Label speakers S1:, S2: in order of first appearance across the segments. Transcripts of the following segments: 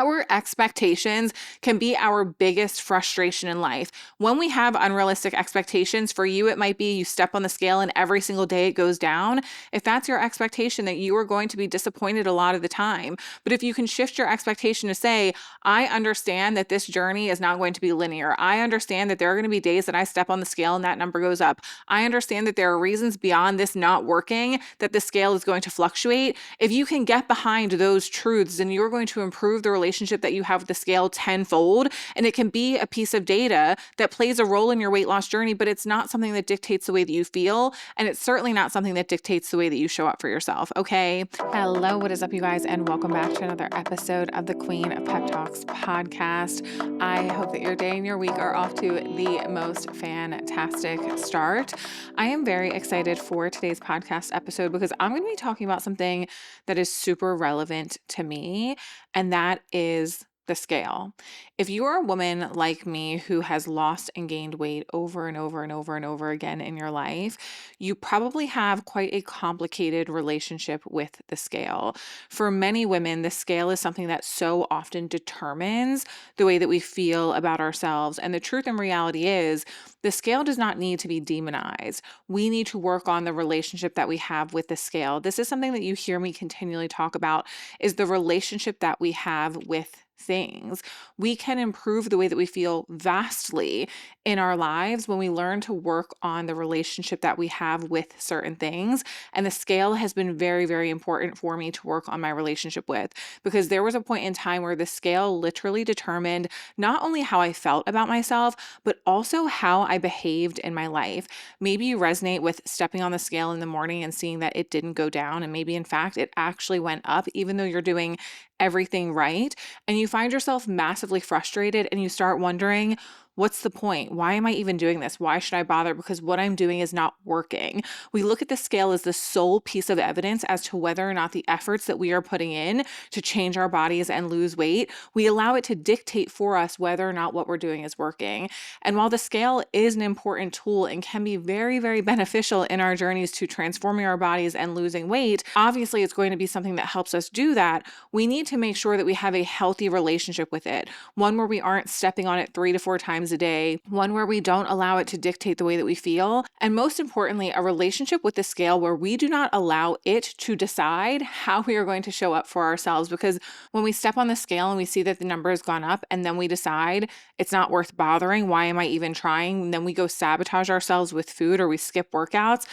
S1: Our expectations can be our biggest frustration in life. When we have unrealistic expectations, for you, it might be you step on the scale and every single day it goes down. If that's your expectation, that you are going to be disappointed a lot of the time. But if you can shift your expectation to say, I understand that this journey is not going to be linear. I understand that there are going to be days that I step on the scale and that number goes up. I understand that there are reasons beyond this not working that the scale is going to fluctuate. If you can get behind those truths, then you're going to improve the relationship that you have with the scale tenfold. And it can be a piece of data that plays a role in your weight loss journey, but it's not something that dictates the way that you feel. And it's certainly not something that dictates the way that you show up for yourself. Okay. Hello, what is up, you guys? And welcome back to another episode of the Queen of Pep Talks podcast. I hope that your day and your week are off to the most fantastic start. I am very excited for today's podcast episode because I'm going to be talking about something that is super relevant to me, and that is the scale. If you are a woman like me who has lost and gained weight over and over and over and over again in your life, you probably have quite a complicated relationship with the scale. For many women, the scale is something that so often determines the way that we feel about ourselves. And the truth and reality is, the scale does not need to be demonized. We need to work on the relationship that we have with the scale. This is something that you hear me continually talk about, is the relationship that we have with things. We can improve the way that we feel vastly in our lives when we learn to work on the relationship that we have with certain things. And the scale has been very, very important for me to work on my relationship with, because there was a point in time where the scale literally determined not only how I felt about myself, but also how I behaved in my life. Maybe you resonate with stepping on the scale in the morning and seeing that it didn't go down. And maybe in fact, it actually went up, even though you're doing everything right. And you find yourself massively frustrated and you start wondering, what's the point? Why am I even doing this? Why should I bother? Because what I'm doing is not working. We look at the scale as the sole piece of evidence as to whether or not the efforts that we are putting in to change our bodies and lose weight, we allow it to dictate for us whether or not what we're doing is working. And while the scale is an important tool and can be very, very beneficial in our journeys to transforming our bodies and losing weight, obviously it's going to be something that helps us do that. We need to make sure that we have a healthy relationship with it, one where we aren't stepping on it 3 to 4 times a day, one where we don't allow it to dictate the way that we feel, and most importantly, a relationship with the scale where we do not allow it to decide how we are going to show up for ourselves. Because when we step on the scale and we see that the number has gone up and then we decide it's not worth bothering, why am I even trying? And then we go sabotage ourselves with food or we skip workouts.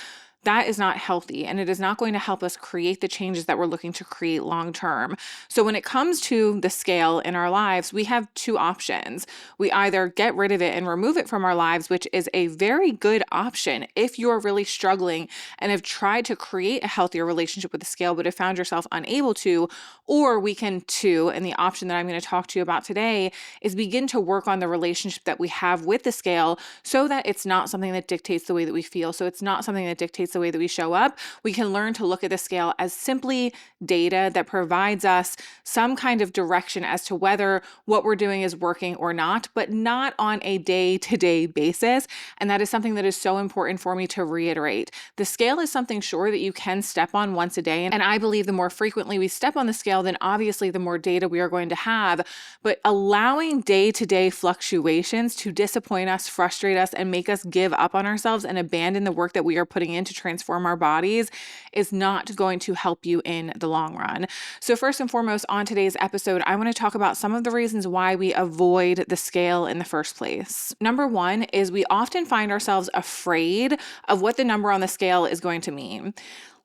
S1: That is not healthy, and it is not going to help us create the changes that we're looking to create long term. So when it comes to the scale in our lives, we have 2 options. We either get rid of it and remove it from our lives, which is a very good option if you're really struggling and have tried to create a healthier relationship with the scale but have found yourself unable to, or we can and the option that I'm going to talk to you about today is begin to work on the relationship that we have with the scale so that it's not something that dictates the way that we feel. So it's not something that dictates the way that we show up. We can learn to look at the scale as simply data that provides us some kind of direction as to whether what we're doing is working or not, but not on a day-to-day basis. And that is something that is so important for me to reiterate. The scale is something, sure, that you can step on once a day. And I believe the more frequently we step on the scale, then obviously the more data we are going to have. But allowing day-to-day fluctuations to disappoint us, frustrate us, and make us give up on ourselves and abandon the work that we are putting in to transform our bodies is not going to help you in the long run. So first and foremost, on today's episode, I want to talk about some of the reasons why we avoid the scale in the first place. Number 1 is we often find ourselves afraid of what the number on the scale is going to mean.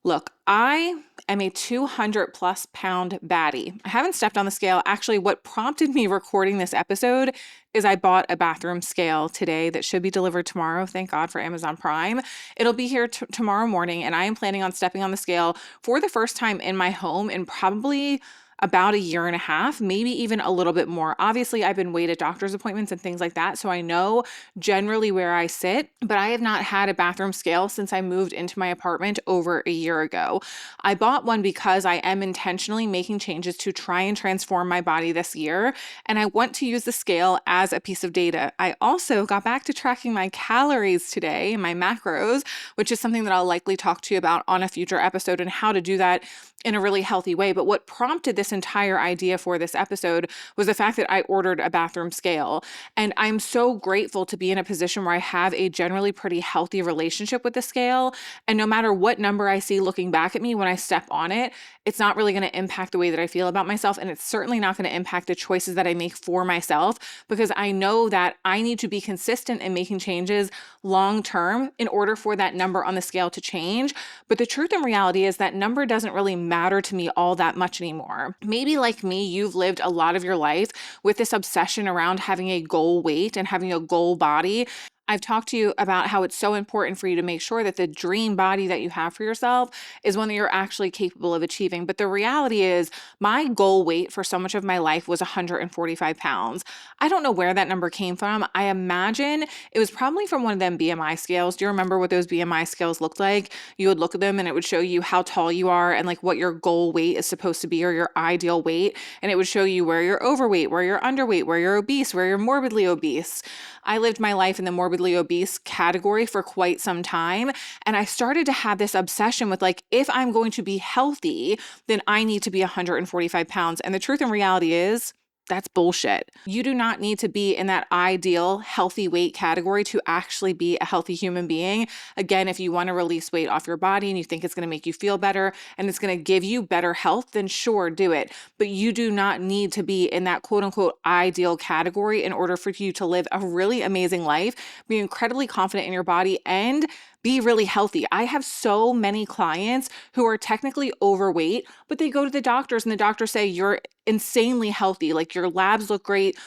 S1: Look, I am a 200 plus pound baddie. I haven't stepped on the scale. Actually, what prompted me recording this episode is I bought a bathroom scale today that should be delivered tomorrow. Thank God for Amazon Prime. It'll be here tomorrow morning, and I am planning on stepping on the scale for the first time in my home in probably about a year and a half, maybe even a little bit more. Obviously, I've been waiting at doctor's appointments and things like that, so I know generally where I sit, but I have not had a bathroom scale since I moved into my apartment over a year ago. I bought one because I am intentionally making changes to try and transform my body this year, and I want to use the scale as a piece of data. I also got back to tracking my calories today, my macros, which is something that I'll likely talk to you about on a future episode and how to do that in a really healthy way. But what prompted this this entire idea for this episode was the fact that I ordered a bathroom scale. And I'm so grateful to be in a position where I have a generally pretty healthy relationship with the scale. And no matter what number I see looking back at me when I step on it, it's not really going to impact the way that I feel about myself. And it's certainly not going to impact the choices that I make for myself, because I know that I need to be consistent in making changes long term in order for that number on the scale to change. But the truth and reality is that number doesn't really matter to me all that much anymore. Maybe like me, you've lived a lot of your life with this obsession around having a goal weight and having a goal body. I've talked to you about how it's so important for you to make sure that the dream body that you have for yourself is one that you're actually capable of achieving. But the reality is, my goal weight for so much of my life was 145 pounds. I don't know where that number came from. I imagine it was probably from one of them BMI scales. Do you remember what those BMI scales looked like? You would look at them and it would show you how tall you are and like what your goal weight is supposed to be, or your ideal weight. And it would show you where you're overweight, where you're underweight, where you're obese, where you're morbidly obese. I lived my life in the morbidly obese category for quite some time. And I started to have this obsession with like, if I'm going to be healthy, then I need to be 145 pounds. And the truth and reality is, that's bullshit. You do not need to be in that ideal healthy weight category to actually be a healthy human being. Again, if you want to release weight off your body and you think it's going to make you feel better and it's going to give you better health, then sure, do it. But you do not need to be in that quote unquote ideal category in order for you to live a really amazing life, be incredibly confident in your body, and be really healthy. I have so many clients who are technically overweight, but they go to the doctors and the doctors say, you're insanely healthy. Like your labs look great.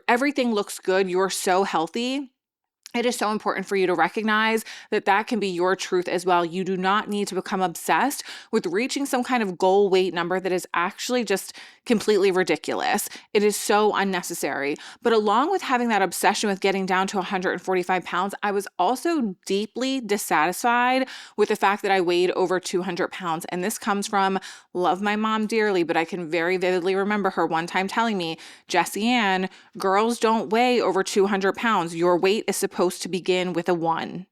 S1: Everything looks good. You're so healthy. It is so important for you to recognize that that can be your truth as well. You do not need to become obsessed with reaching some kind of goal weight number that is actually just completely ridiculous. It is so unnecessary. But along with having that obsession with getting down to 145 pounds, I was also deeply dissatisfied with the fact that I weighed over 200 pounds. And this comes from, love my mom dearly, but I can very vividly remember her one time telling me, Jessie Ann, girls don't weigh over 200 pounds. Your weight is supposed to begin with a 1.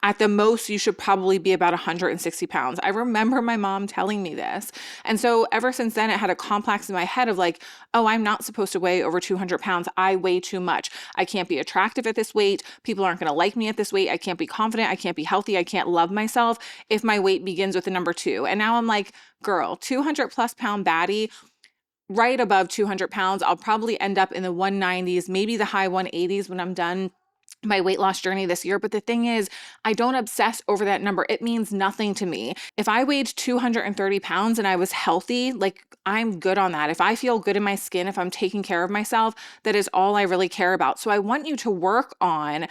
S1: At the most, you should probably be about 160 pounds. I remember my mom telling me this. And so ever since then, it had a complex in my head of like, oh, I'm not supposed to weigh over 200 pounds. I weigh too much. I can't be attractive at this weight. People aren't going to like me at this weight. I can't be confident. I can't be healthy. I can't love myself if my weight begins with the number 2. And now I'm like, girl, 200 plus pound baddie, right above 200 pounds. I'll probably end up in the 190s, maybe the high 180s when I'm done my weight loss journey this year. But the thing is, I don't obsess over that number. It means nothing to me. If I weighed 230 pounds and I was healthy, like I'm good on that. If I feel good in my skin, if I'm taking care of myself, that is all I really care about. So I want you to work on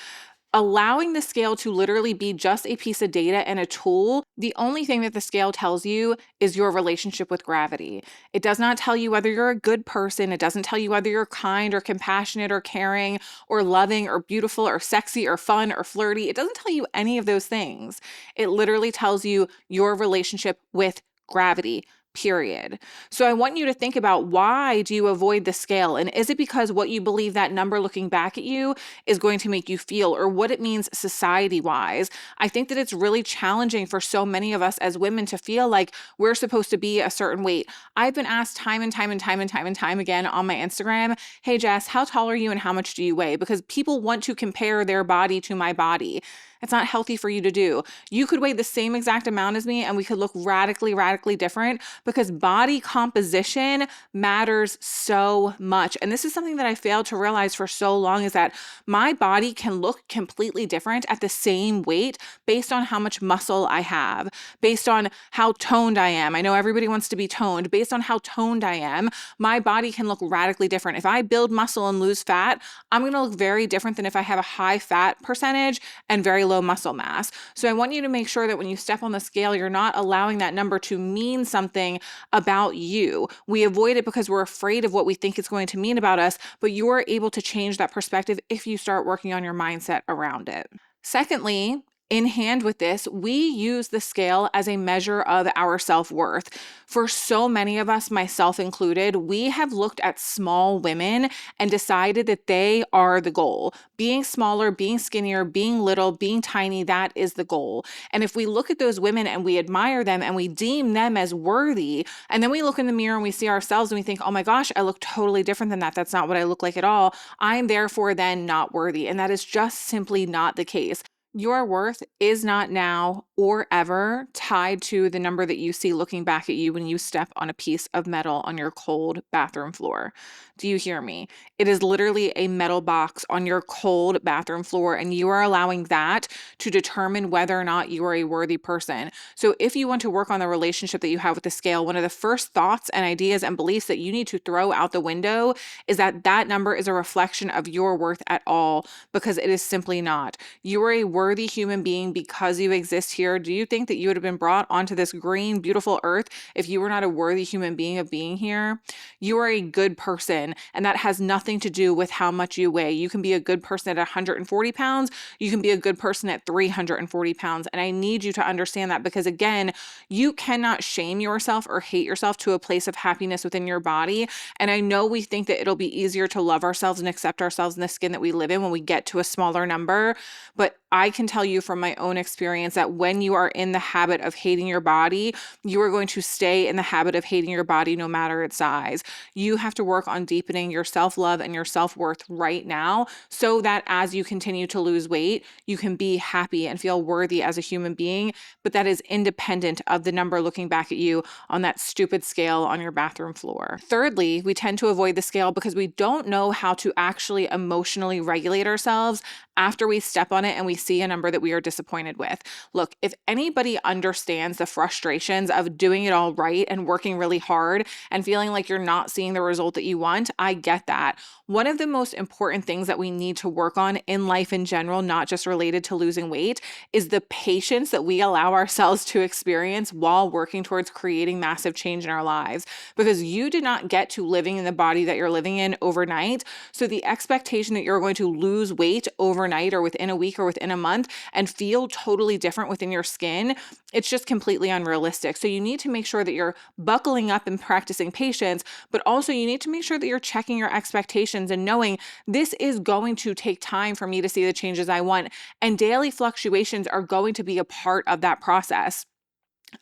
S1: allowing the scale to literally be just a piece of data and a tool. The only thing that the scale tells you is your relationship with gravity. It does not tell you whether you're a good person. It doesn't tell you whether you're kind or compassionate or caring or loving or beautiful or sexy or fun or flirty. It doesn't tell you any of those things. It literally tells you your relationship with gravity. Period. So I want you to think about, why do you avoid the scale? And is it because what you believe that number looking back at you is going to make you feel, or what it means society-wise? I think that it's really challenging for so many of us as women to feel like we're supposed to be a certain weight. I've been asked time and time again on my Instagram, hey Jess, how tall are you and how much do you weigh? Because people want to compare their body to my body. It's not healthy for you to do. You could weigh the same exact amount as me and we could look radically different, because body composition matters so much. And this is something that I failed to realize for so long, is that my body can look completely different at the same weight based on how much muscle I have, based on how toned I am. I know everybody wants to be toned. Based on how toned I am, my body can look radically different. If I build muscle and lose fat, I'm going to look very different than if I have a high fat percentage and very low muscle mass. So I want you to make sure that when you step on the scale, you're not allowing that number to mean something about you. We avoid it because we're afraid of what we think it's going to mean about us, but you are able to change that perspective if you start working on your mindset around it. Secondly, In hand with this, we use the scale as a measure of our self-worth. For so many of us, myself included, we have looked at small women and decided that they are the goal. Being smaller, being skinnier, being little, being tiny, that is the goal. And if we look at those women and we admire them and we deem them as worthy, and then we look in the mirror and we see ourselves and we think, oh my gosh, I look totally different than that. That's not what I look like at all. I'm therefore then not worthy. And that is just simply not the case. Your worth is not now or ever tied to the number that you see looking back at you when you step on a piece of metal on your cold bathroom floor. Do you hear me? It is literally a metal box on your cold bathroom floor, and you are allowing that to determine whether or not you are a worthy person. So if you want to work on the relationship that you have with the scale, one of the first thoughts and ideas and beliefs that you need to throw out the window is that that number is a reflection of your worth at all, because it is simply not. You are a worthy human being because you exist here. Do you think that you would have been brought onto this green, beautiful earth if you were not a worthy human being of being here? You are a good person, and that has nothing to do with how much you weigh. You can be a good person at 140 pounds. You can be a good person at 340 pounds. And I need you to understand that, because again, you cannot shame yourself or hate yourself to a place of happiness within your body. And I know we think that it'll be easier to love ourselves and accept ourselves in the skin that we live in when we get to a smaller number. But I can tell you from my own experience that when you are in the habit of hating your body, you are going to stay in the habit of hating your body no matter its size. You have to work on deepening your self-love and your self-worth right now, so that as you continue to lose weight, you can be happy and feel worthy as a human being. But that is independent of the number looking back at you on that stupid scale on your bathroom floor. Thirdly, we tend to avoid the scale because we don't know how to actually emotionally regulate ourselves after we step on it and we see a number that we are disappointed with. Look, if anybody understands the frustrations of doing it all right and working really hard and feeling like you're not seeing the result that you want, I get that. One of the most important things that we need to work on in life in general, not just related to losing weight, is the patience that we allow ourselves to experience while working towards creating massive change in our lives. Because you did not get to living in the body that you're living in overnight. So the expectation that you're going to lose weight overnight or within a week or within a month and feel totally different within your skin, it's just completely unrealistic. So you need to make sure that you're buckling up and practicing patience, but also you need to make sure that you're checking your expectations and knowing this is going to take time for me to see the changes I want. And daily fluctuations are going to be a part of that process.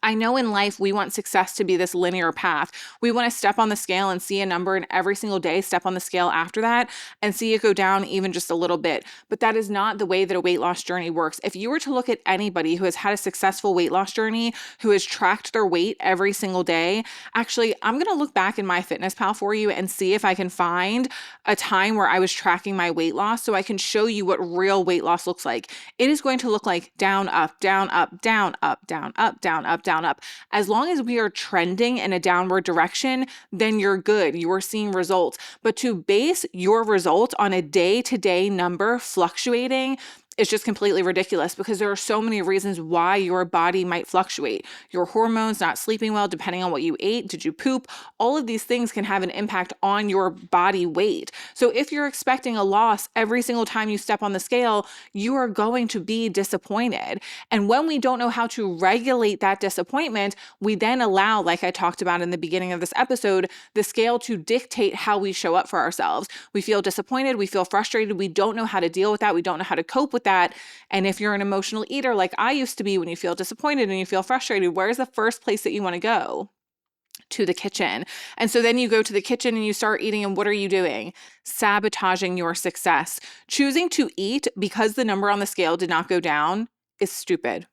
S1: I know in life we want success to be this linear path. We want to step on the scale and see a number, and every single day step on the scale after that and see it go down even just a little bit. But that is not the way that a weight loss journey works. If you were to look at anybody who has had a successful weight loss journey, who has tracked their weight every single day, actually, I'm going to look back in MyFitnessPal for you and see if I can find a time where I was tracking my weight loss so I can show you what real weight loss looks like. It is going to look like down, up, down, up, down, up, down, up, down, up, down, up. As long as we are trending in a downward direction, then you're good. You are seeing results. But to base your results on a day-to-day number fluctuating, it's just completely ridiculous, because there are so many reasons why your body might fluctuate. Your hormones, not sleeping well, depending on what you ate, did you poop? All of these things can have an impact on your body weight. So if you're expecting a loss every single time you step on the scale, you are going to be disappointed. And when we don't know how to regulate that disappointment, we then allow, like I talked about in the beginning of this episode, the scale to dictate how we show up for ourselves. We feel disappointed, we feel frustrated, we don't know how to deal with that, we don't know how to cope with that. And if you're an emotional eater like I used to be, when you feel disappointed and you feel frustrated, where's the first place that you want to go? To the kitchen. And so then you go to the kitchen and you start eating, and what are you doing? Sabotaging your success. Choosing to eat because the number on the scale did not go down is stupid.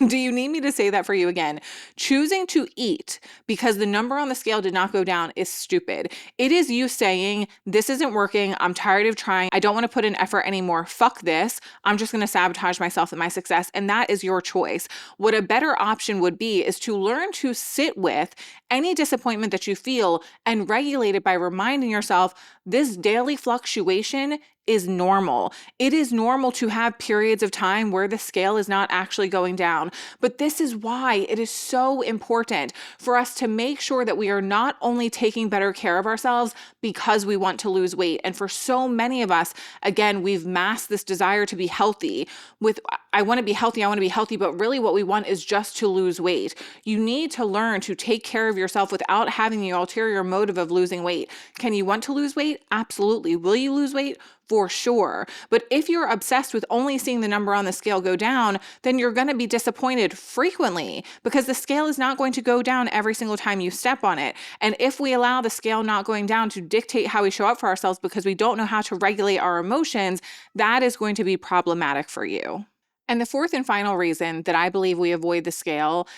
S1: Do you need me to say that for you again? Choosing to eat because the number on the scale did not go down is stupid. It is you saying, this isn't working. I'm tired of trying. I don't want to put in effort anymore. Fuck this. I'm just going to sabotage myself and my success. And that is your choice. What a better option would be is to learn to sit with any disappointment that you feel and regulate it by reminding yourself, this daily fluctuation is normal. It is normal to have periods of time where the scale is not actually going down. But this is why it is so important for us to make sure that we are not only taking better care of ourselves because we want to lose weight. And for so many of us, again, we've masked this desire to be healthy with, I want to be healthy, I want to be healthy, but really what we want is just to lose weight. You need to learn to take care of yourself without having the ulterior motive of losing weight. Can you want to lose weight? Absolutely. Will you lose weight? For sure. But if you're obsessed with only seeing the number on the scale go down, then you're going to be disappointed frequently because the scale is not going to go down every single time you step on it. And if we allow the scale not going down to dictate how we show up for ourselves because we don't know how to regulate our emotions, that is going to be problematic for you. And the fourth and final reason that I believe we avoid the scale,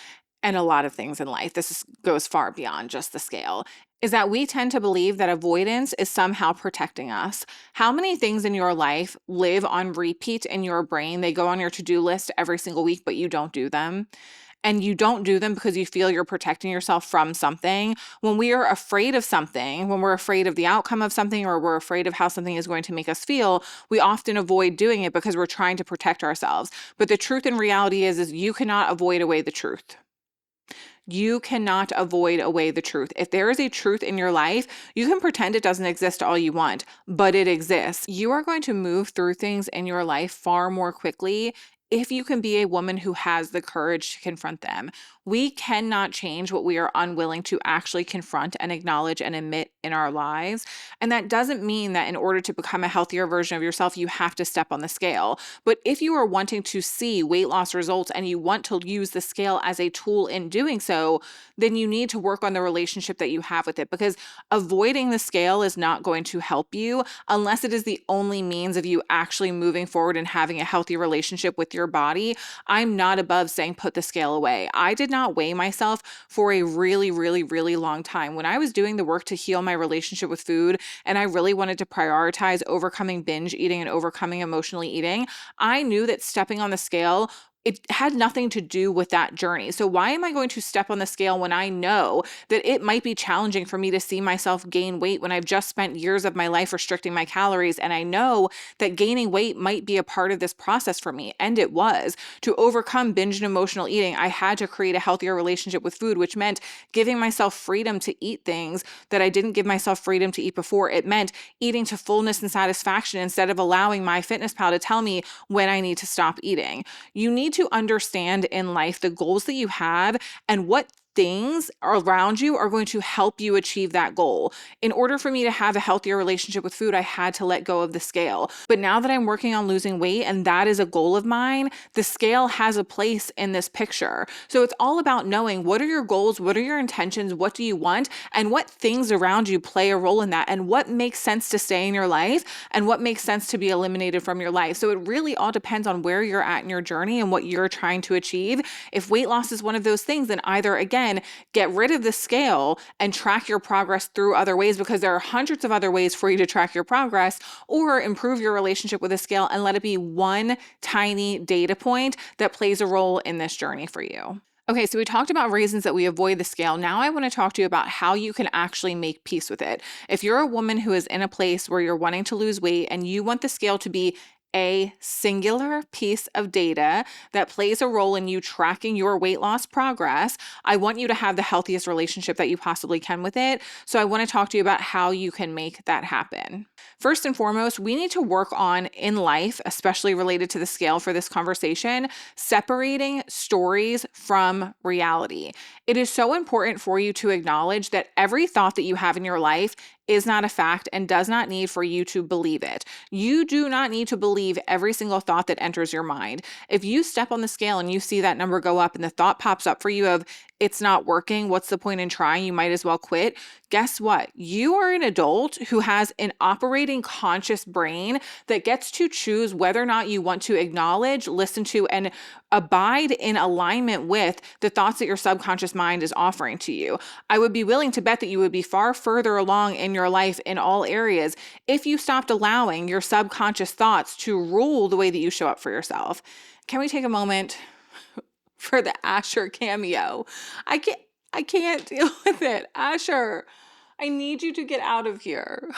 S1: and a lot of things in life, goes far beyond just the scale, is that we tend to believe that avoidance is somehow protecting us. How many things in your life live on repeat in your brain? They go on your to-do list every single week, but you don't do them. And you don't do them because you feel you're protecting yourself from something. When we are afraid of something, when we're afraid of the outcome of something, or we're afraid of how something is going to make us feel, we often avoid doing it because we're trying to protect ourselves. But the truth and reality is you cannot avoid away the truth. You cannot avoid away the truth. If there is a truth in your life, you can pretend it doesn't exist all you want, but it exists. You are going to move through things in your life far more quickly if you can be a woman who has the courage to confront them. We cannot change what we are unwilling to actually confront and acknowledge and admit in our lives. And that doesn't mean that in order to become a healthier version of yourself, you have to step on the scale. But if you are wanting to see weight loss results and you want to use the scale as a tool in doing so, then you need to work on the relationship that you have with it, because avoiding the scale is not going to help you unless it is the only means of you actually moving forward and having a healthy relationship with your body. I'm not above saying put the scale away. I did not weigh myself for a really, really, really long time. When I was doing the work to heal my relationship with food and I really wanted to prioritize overcoming binge eating and overcoming emotionally eating, I knew that stepping on the scale, it had nothing to do with that journey. So why am I going to step on the scale when I know that it might be challenging for me to see myself gain weight when I've just spent years of my life restricting my calories? And I know that gaining weight might be a part of this process for me. And it was. To overcome binge and emotional eating, I had to create a healthier relationship with food, which meant giving myself freedom to eat things that I didn't give myself freedom to eat before. It meant eating to fullness and satisfaction instead of allowing MyFitnessPal to tell me when I need to stop eating. You need to understand in life the goals that you have and what things around you are going to help you achieve that goal. In order for me to have a healthier relationship with food, I had to let go of the scale. But now that I'm working on losing weight and that is a goal of mine, the scale has a place in this picture. So it's all about knowing what are your goals, what are your intentions, what do you want, and what things around you play a role in that, and what makes sense to stay in your life and what makes sense to be eliminated from your life. So it really all depends on where you're at in your journey and what you're trying to achieve. If weight loss is one of those things, then either again, get rid of the scale and track your progress through other ways, because there are hundreds of other ways for you to track your progress, or improve your relationship with the scale and let it be one tiny data point that plays a role in this journey for you. Okay, so we talked about reasons that we avoid the scale. Now I want to talk to you about how you can actually make peace with it. If you're a woman who is in a place where you're wanting to lose weight and you want the scale to be a singular piece of data that plays a role in you tracking your weight loss progress, I want you to have the healthiest relationship that you possibly can with it. So I want to talk to you about how you can make that happen. First and foremost, we need to work on in life, especially related to the scale for this conversation, separating stories from reality. It is so important for you to acknowledge that every thought that you have in your life is not a fact and does not need for you to believe it. You do not need to believe every single thought that enters your mind. If you step on the scale and you see that number go up and the thought pops up for you of, it's not working, what's the point in trying? You might as well quit. Guess what? You are an adult who has an operating conscious brain that gets to choose whether or not you want to acknowledge, listen to, and abide in alignment with the thoughts that your subconscious mind is offering to you. I would be willing to bet that you would be far further along in your life in all areas if you stopped allowing your subconscious thoughts to rule the way that you show up for yourself. Can we take a moment for the Asher cameo? I can't deal with it. Asher, I need you to get out of here.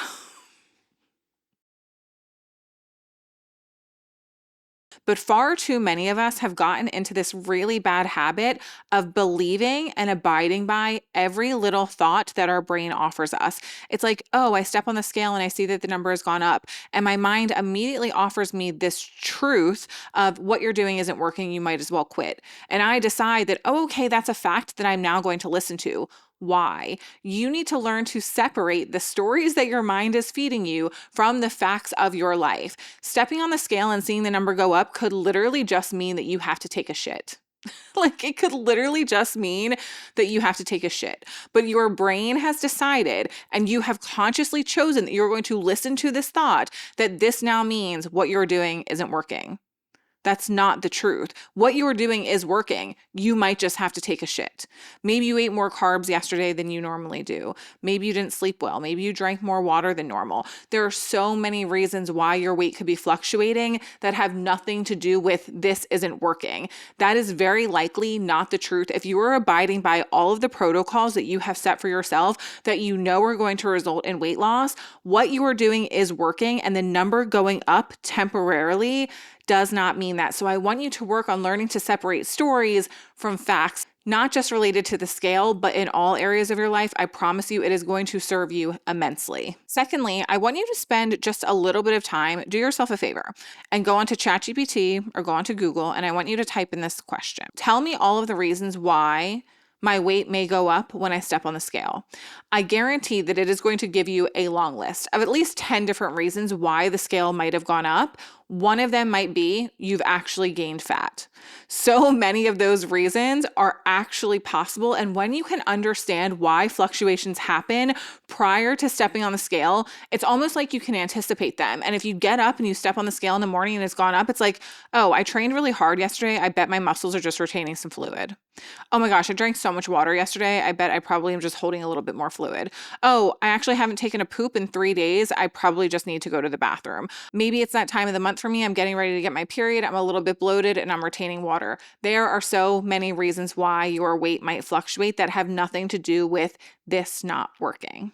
S1: But far too many of us have gotten into this really bad habit of believing and abiding by every little thought that our brain offers us. It's like, oh, I step on the scale and I see that the number has gone up. And my mind immediately offers me this truth of what you're doing isn't working. You might as well quit. And I decide that, oh, okay, that's a fact that I'm now going to listen to. Why? You need to learn to separate the stories that your mind is feeding you from the facts of your life. Stepping on the scale and seeing the number go up could literally just mean that you have to take a shit. Like, it could literally just mean that you have to take a shit. But your brain has decided, and you have consciously chosen that you're going to listen to this thought that this now means what you're doing isn't working. That's not the truth. What you are doing is working. You might just have to take a shit. Maybe you ate more carbs yesterday than you normally do. Maybe you didn't sleep well. Maybe you drank more water than normal. There are so many reasons why your weight could be fluctuating that have nothing to do with this isn't working. That is very likely not the truth. If you are abiding by all of the protocols that you have set for yourself that you know are going to result in weight loss, what you are doing is working, and the number going up temporarily does not mean that. So I want you to work on learning to separate stories from facts, not just related to the scale, but in all areas of your life. I promise you it is going to serve you immensely. Secondly, I want you to spend just a little bit of time, do yourself a favor, and go onto ChatGPT or go onto Google, and I want you to type in this question. Tell me all of the reasons why my weight may go up when I step on the scale. I guarantee that it is going to give you a long list of at least 10 different reasons why the scale might have gone up. One of them might be you've actually gained fat. So many of those reasons are actually possible. And when you can understand why fluctuations happen prior to stepping on the scale, it's almost like you can anticipate them. And if you get up and you step on the scale in the morning and it's gone up, it's like, oh, I trained really hard yesterday. I bet my muscles are just retaining some fluid. Oh my gosh, I drank so much water yesterday. I bet I probably am just holding a little bit more fluid. Oh, I actually haven't taken a poop in 3 days. I probably just need to go to the bathroom. Maybe it's that time of the month for me. I'm getting ready to get my period. I'm a little bit bloated and I'm retaining water. There are so many reasons why your weight might fluctuate that have nothing to do with this not working.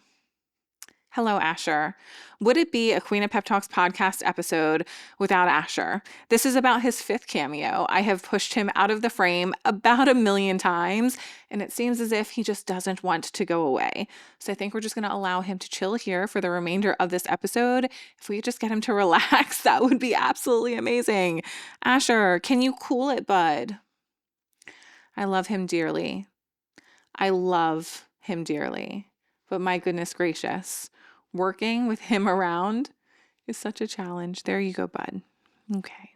S1: Hello, Asher. Would it be a Queen of Pep Talks podcast episode without Asher? This is about his 5th cameo. I have pushed him out of the frame about 1 million times, and it seems as if he just doesn't want to go away. So I think we're just going to allow him to chill here for the remainder of this episode. If we could just get him to relax, that would be absolutely amazing. Asher, can you cool it, bud? I love him dearly. I love him dearly. But my goodness gracious, working with him around is such a challenge. There you go, bud. Okay.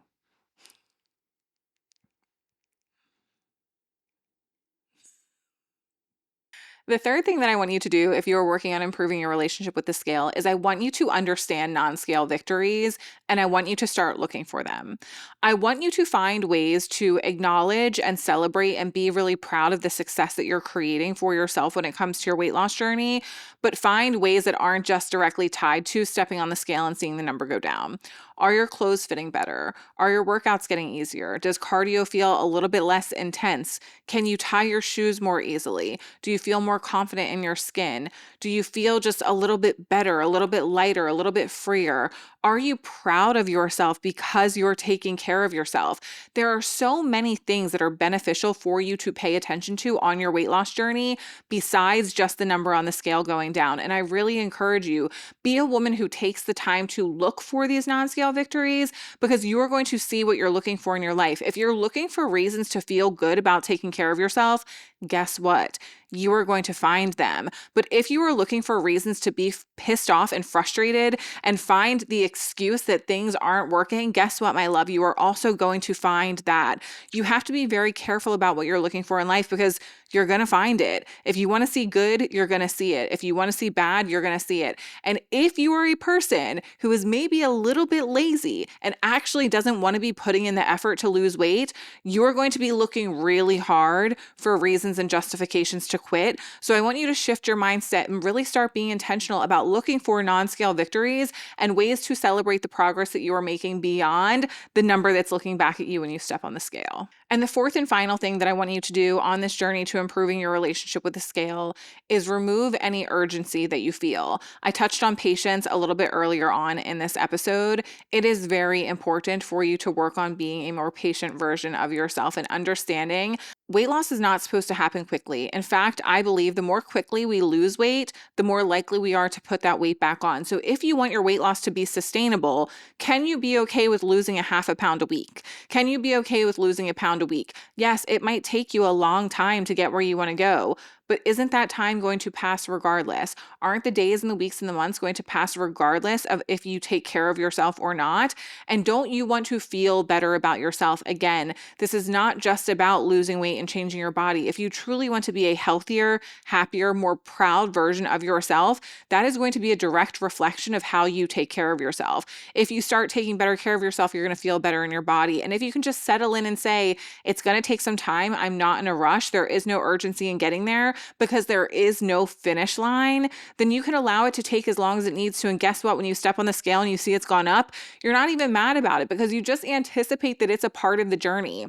S1: The third thing that I want you to do if you're working on improving your relationship with the scale is I want you to understand non-scale victories, and I want you to start looking for them. I want you to find ways to acknowledge and celebrate and be really proud of the success that you're creating for yourself when it comes to your weight loss journey, but find ways that aren't just directly tied to stepping on the scale and seeing the number go down. Are your clothes fitting better? Are your workouts getting easier? Does cardio feel a little bit less intense? Can you tie your shoes more easily? Do you feel more confident in your skin? Do you feel just a little bit better, a little bit lighter, a little bit freer? Are you proud of yourself because you're taking care of yourself? There are so many things that are beneficial for you to pay attention to on your weight loss journey besides just the number on the scale going down. And I really encourage you, be a woman who takes the time to look for these non-scale victories, because you are going to see what you're looking for in your life. If you're looking for reasons to feel good about taking care of yourself, guess what? You are going to find them. But if you are looking for reasons to be pissed off and frustrated and find the excuse that things aren't working, guess what, my love? You are also going to find that. You have to be very careful about what you're looking for in life, because you're going to find it. If you want to see good, you're going to see it. If you want to see bad, you're going to see it. And if you are a person who is maybe a little bit lazy and actually doesn't want to be putting in the effort to lose weight, you're going to be looking really hard for reasons and justifications to quit. So I want you to shift your mindset and really start being intentional about looking for non-scale victories and ways to celebrate the progress that you are making beyond the number that's looking back at you when you step on the scale. And the fourth and final thing that I want you to do on this journey to improving your relationship with the scale is remove any urgency that you feel. I touched on patience a little bit earlier on in this episode. It is very important for you to work on being a more patient version of yourself and understanding weight loss is not supposed to happen quickly. In fact, I believe the more quickly we lose weight, the more likely we are to put that weight back on. So if you want your weight loss to be sustainable, can you be okay with losing a half a pound a week? Can you be okay with losing a pound a week? Yes, it might take you a long time to get where you want to go, but isn't that time going to pass regardless? Aren't the days and the weeks and the months going to pass regardless of if you take care of yourself or not? And don't you want to feel better about yourself? Again, this is not just about losing weight and changing your body. If you truly want to be a healthier, happier, more proud version of yourself, that is going to be a direct reflection of how you take care of yourself. If you start taking better care of yourself, you're going to feel better in your body. And if you can just settle in and say, it's going to take some time, I'm not in a rush, there is no urgency in getting there, because there is no finish line, then you can allow it to take as long as it needs to. And guess what? When you step on the scale and you see it's gone up, you're not even mad about it because you just anticipate that it's a part of the journey.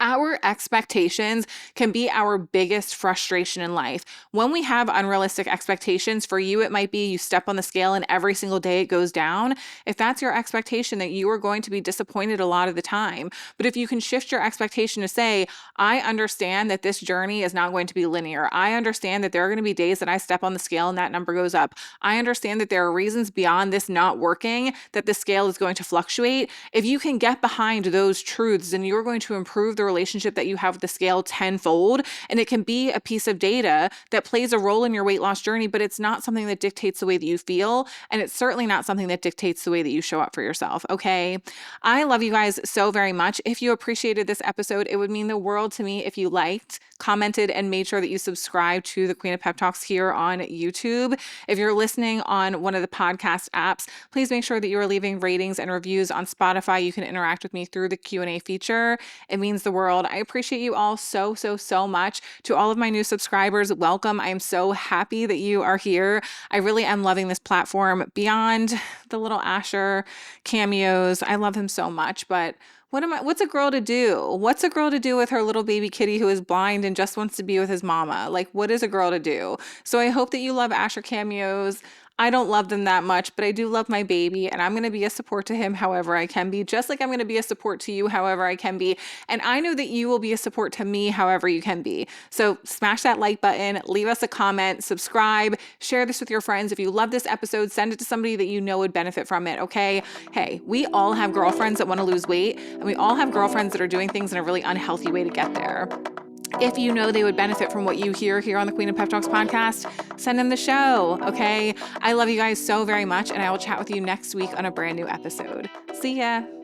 S1: Our expectations can be our biggest frustration in life. When we have unrealistic expectations, for you, it might be you step on the scale and every single day it goes down. If that's your expectation, that you are going to be disappointed a lot of the time. But if you can shift your expectation to say, I understand that this journey is not going to be linear. I understand that there are going to be days that I step on the scale and that number goes up. I understand that there are reasons beyond this not working that the scale is going to fluctuate. If you can get behind those truths, then you're going to improve the relationship that you have with the scale tenfold. And it can be a piece of data that plays a role in your weight loss journey, but it's not something that dictates the way that you feel. And it's certainly not something that dictates the way that you show up for yourself. Okay. I love you guys so very much. If you appreciated this episode, it would mean the world to me if you liked, commented, and made sure that you subscribe to the Queen of Pep Talks here on YouTube. If you're listening on one of the podcast apps, please make sure that you are leaving ratings and reviews. On Spotify, you can interact with me through the Q&A feature. It means the world. I appreciate you all so much. To all of my new subscribers, welcome. I am so happy that you are here. I really am loving this platform beyond the little Asher cameos. I love him so much, but what's a girl to do? What's a girl to do with her little baby kitty who is blind and just wants to be with his mama? Like, what is a girl to do? So I hope that you love Asher cameos. I don't love them that much, but I do love my baby, and I'm going to be a support to him however I can be, just like I'm going to be a support to you however I can be. And I know that you will be a support to me however you can be. So smash that like button, leave us a comment, subscribe, share this with your friends. If you love this episode, send it to somebody that you know would benefit from it, okay? Hey, we all have girlfriends that want to lose weight, and we all have girlfriends that are doing things in a really unhealthy way to get there. If you know they would benefit from what you hear here on the Queen of Pep Talks podcast, send them the show, okay? I love you guys so very much, and I will chat with you next week on a brand new episode. See ya.